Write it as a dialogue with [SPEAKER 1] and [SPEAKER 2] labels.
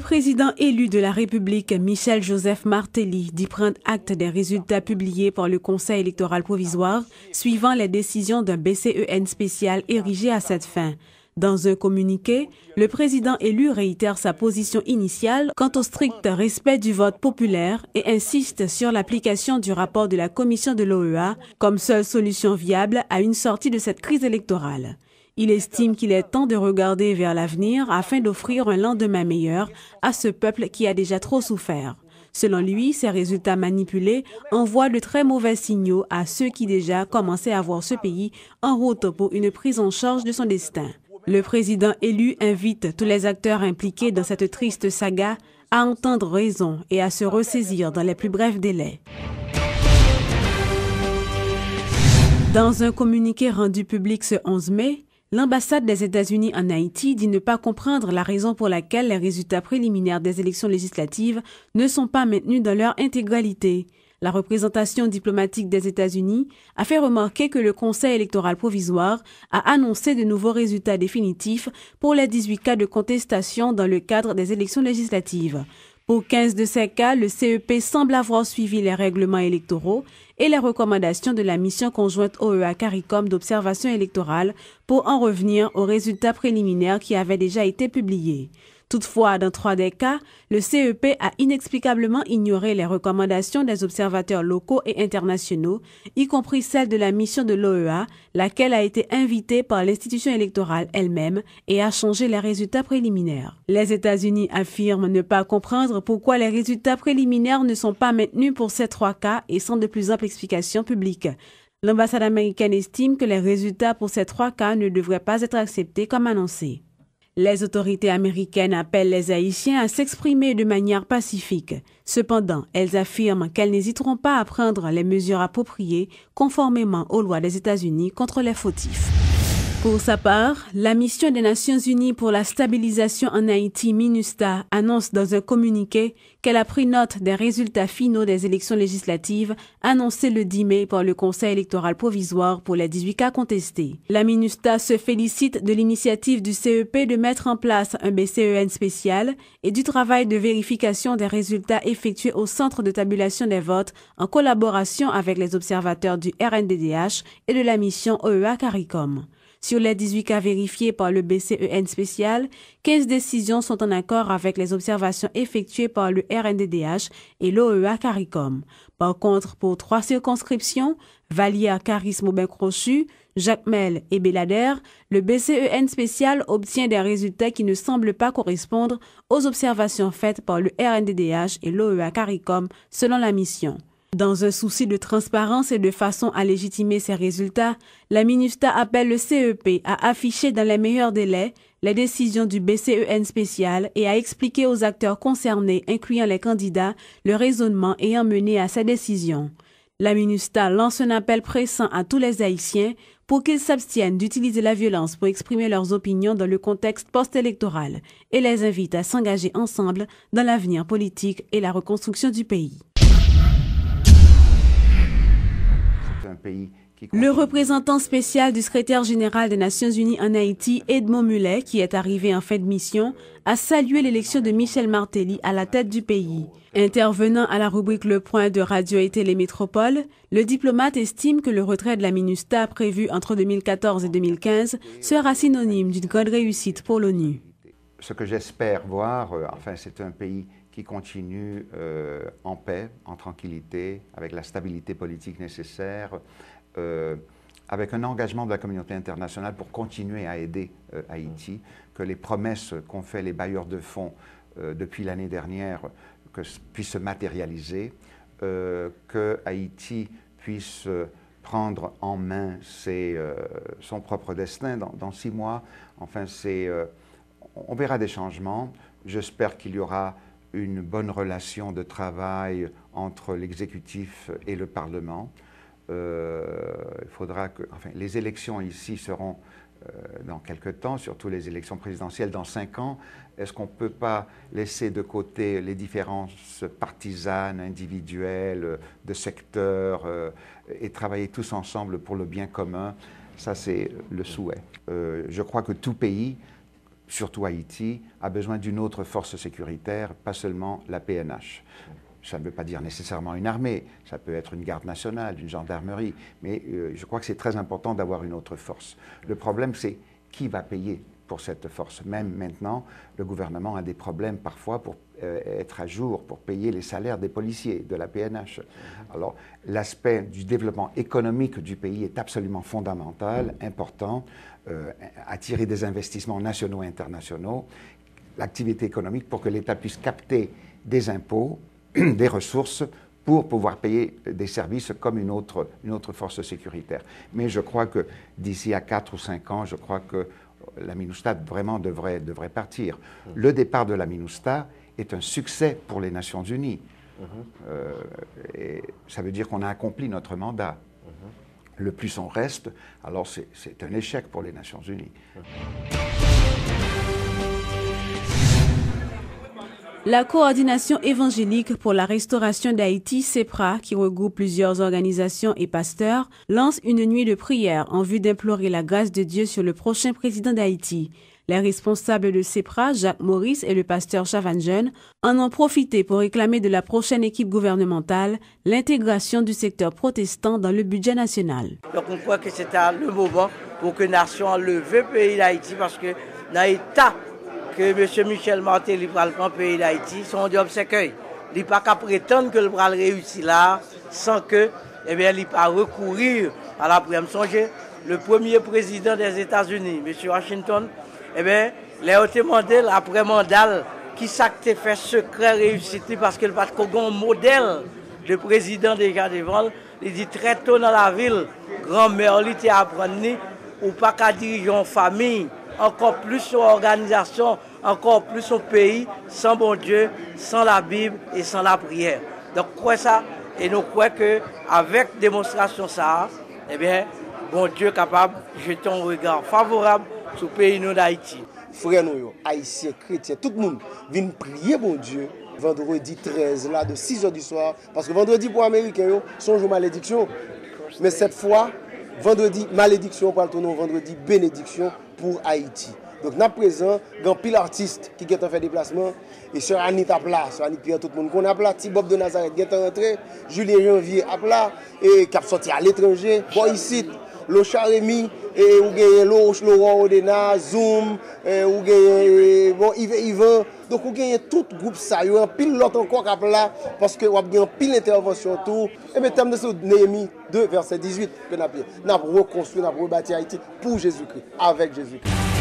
[SPEAKER 1] président élu de la République, Michel-Joseph Martelly, dit prendre acte des résultats publiés par le Conseil électoral provisoire, suivant les décisions d'un BCEN spécial érigé à cette fin. Dans un communiqué, le président élu réitère sa position initiale quant au strict respect du vote populaire et insiste sur l'application du rapport de la commission de l'OEA comme seule solution viable à une sortie de cette crise électorale. Il estime qu'il est temps de regarder vers l'avenir afin d'offrir un lendemain meilleur à ce peuple qui a déjà trop souffert. Selon lui, ces résultats manipulés envoient de très mauvais signaux à ceux qui déjà commençaient à voir ce pays en route pour une prise en charge de son destin. Le président élu invite tous les acteurs impliqués dans cette triste saga à entendre raison et à se ressaisir dans les plus brefs délais. Dans un communiqué rendu public ce 11 mai, l'ambassade des États-Unis en Haïti dit ne pas comprendre la raison pour laquelle les résultats préliminaires des élections législatives ne sont pas maintenus dans leur intégralité. La représentation diplomatique des États-Unis a fait remarquer que le Conseil électoral provisoire a annoncé de nouveaux résultats définitifs pour les 18 cas de contestation dans le cadre des élections législatives. Pour 15 de ces cas, le CEP semble avoir suivi les règlements électoraux et les recommandations de la mission conjointe OEA-CARICOM d'observation électorale pour en revenir aux résultats préliminaires qui avaient déjà été publiés. Toutefois, dans 3 des cas, le CEP a inexplicablement ignoré les recommandations des observateurs locaux et internationaux, y compris celles de la mission de l'OEA, laquelle a été invitée par l'institution électorale elle-même et a changé les résultats préliminaires. Les États-Unis affirment ne pas comprendre pourquoi les résultats préliminaires ne sont pas maintenus pour ces 3 cas et sans de plus amples explications publiques. L'ambassade américaine estime que les résultats pour ces 3 cas ne devraient pas être acceptés comme annoncés. Les autorités américaines appellent les Haïtiens à s'exprimer de manière pacifique. Cependant, elles affirment qu'elles n'hésiteront pas à prendre les mesures appropriées conformément aux lois des États-Unis contre les fautifs. Pour sa part, la mission des Nations Unies pour la stabilisation en Haïti, MINUSTAH, annonce dans un communiqué qu'elle a pris note des résultats finaux des élections législatives annoncés le 10 mai par le Conseil électoral provisoire pour les 18 cas contestés. La MINUSTAH se félicite de l'initiative du CEP de mettre en place un BCEN spécial et du travail de vérification des résultats effectués au Centre de tabulation des votes en collaboration avec les observateurs du RNDDH et de la mission OEA-CARICOM. Sur les 18 cas vérifiés par le BCEN spécial, 15 décisions sont en accord avec les observations effectuées par le RNDDH et l'OEA-CARICOM. Par contre, pour 3 circonscriptions, Vallière, Caris, Maubin-Crochu, Jacmel et Bélader, le BCEN spécial obtient des résultats qui ne semblent pas correspondre aux observations faites par le RNDDH et l'OEA-CARICOM selon la mission. Dans un souci de transparence et de façon à légitimer ces résultats, la MINUSTAH appelle le CEP à afficher dans les meilleurs délais les décisions du BCEN spécial et à expliquer aux acteurs concernés, incluant les candidats, le raisonnement ayant mené à ces décisions. La MINUSTAH lance un appel pressant à tous les Haïtiens pour qu'ils s'abstiennent d'utiliser la violence pour exprimer leurs opinions dans le contexte post-électoral et les invite à s'engager ensemble dans l'avenir politique et la reconstruction du pays. Le représentant spécial du secrétaire général des Nations Unies en Haïti, Edmond Mulet, qui est arrivé en fin de mission, a salué l'élection de Michel Martelly à la tête du pays. Intervenant à la rubrique Le Point de Radio et Télémétropole, le diplomate estime que le retrait de la MINUSTAH prévu entre 2014 et 2015 sera synonyme d'une grande réussite pour l'ONU.
[SPEAKER 2] Ce que j'espère voir, c'est un pays qui continue en paix, en tranquillité, avec la stabilité politique nécessaire, avec un engagement de la communauté internationale pour continuer à aider Haïti, que les promesses qu'ont fait les bailleurs de fonds depuis l'année dernière puissent se matérialiser, que Haïti puisse prendre en main son propre destin dans 6 mois. On verra des changements. J'espère qu'il y aura une bonne relation de travail entre l'exécutif et le Parlement. Il faudra que, les élections ici seront dans quelques temps, surtout les élections présidentielles dans 5 ans. Est-ce qu'on ne peut pas laisser de côté les différences partisanes, individuelles, de secteurs et travailler tous ensemble pour le bien commun? Ça, c'est le souhait. Je crois que tout pays surtout Haïti, a besoin d'une autre force sécuritaire, pas seulement la PNH. Ça ne veut pas dire nécessairement une armée, ça peut être une garde nationale, une gendarmerie, mais je crois que c'est très important d'avoir une autre force. Le problème, c'est qui va payer pour cette force. Même maintenant, le gouvernement a des problèmes parfois pour être à jour, pour payer les salaires des policiers de la PNH. Alors, l'aspect du développement économique du pays est absolument fondamental, important, attirer des investissements nationaux et internationaux, l'activité économique pour que l'État puisse capter des impôts, des ressources pour pouvoir payer des services comme une autre force sécuritaire. Mais je crois que d'ici à 4 ou 5 ans, je crois que la MINUSTAH vraiment devrait partir. Le départ de la MINUSTAH est un succès pour les Nations Unies. Et ça veut dire qu'on a accompli notre mandat. Le plus on reste, alors c'est un échec pour les Nations Unies.
[SPEAKER 1] La coordination évangélique pour la restauration d'Haïti, CEPRA, qui regroupe plusieurs organisations et pasteurs, lance une nuit de prière en vue d'implorer la grâce de Dieu sur le prochain président d'Haïti. Les responsables de CEPRA, Jacques Maurice et le pasteur Chavan Jeune, en ont profité pour réclamer de la prochaine équipe gouvernementale l'intégration du secteur protestant dans le budget national.
[SPEAKER 3] Donc on croit que c'était le moment pour que la nation enlève le pays d'Haïti parce que dans l'État que M. Michel Martelly va le pays d'Haïti, son job c'est que il n'est pas qu'à prétendre que le bras réussit là sans que il n'est pas recourir à la prière. Le premier président des États-Unis, M. Washington, il a demandé l'après-mandat qui s'est fait secret réussite parce qu'il n'a pas un modèle de président déjà devant. Il dit très tôt dans la ville, grand-mère, il était apprendre ou pas qu'à diriger une famille. Encore plus son organisation, encore plus son pays, sans bon Dieu, sans la Bible et sans la prière. Donc, quoi ça? Et nous croyons qu'avec démonstration ça, bon Dieu est capable de jeter un regard favorable sur le pays d'Haïti.
[SPEAKER 4] Frères nous, haïtiens, chrétiens, tout le monde vient prier bon Dieu vendredi 13 là, de 6 h du soir. Parce que vendredi pour les Américains, c'est un jour malédiction. Mais cette fois, vendredi malédiction pour le tourner vendredi bénédiction pour Haïti. Donc, nous présent, il y a pile artistes qui ont fait déplacement. Et sur Anita Pla, sur Anita Pierre, tout le monde qu'on a plat, Bob de Nazareth qui est rentré, Julien Janvier à plat, et qui a sorti à l'étranger. Bon, ici, le Charemi, et ou gagne Laurent Odena, Zoom, ou gagne bon, Yvan. Donc, vous gagnez tout groupe ça, il y a un pile l'autre encore à plat, parce que vous avez un pile d'intervention tout. Et bien, thème de ce Néhémie 2, verset 18, que nous avons reconstruit, nous avons rebâti Haïti pour Jésus-Christ, avec Jésus-Christ.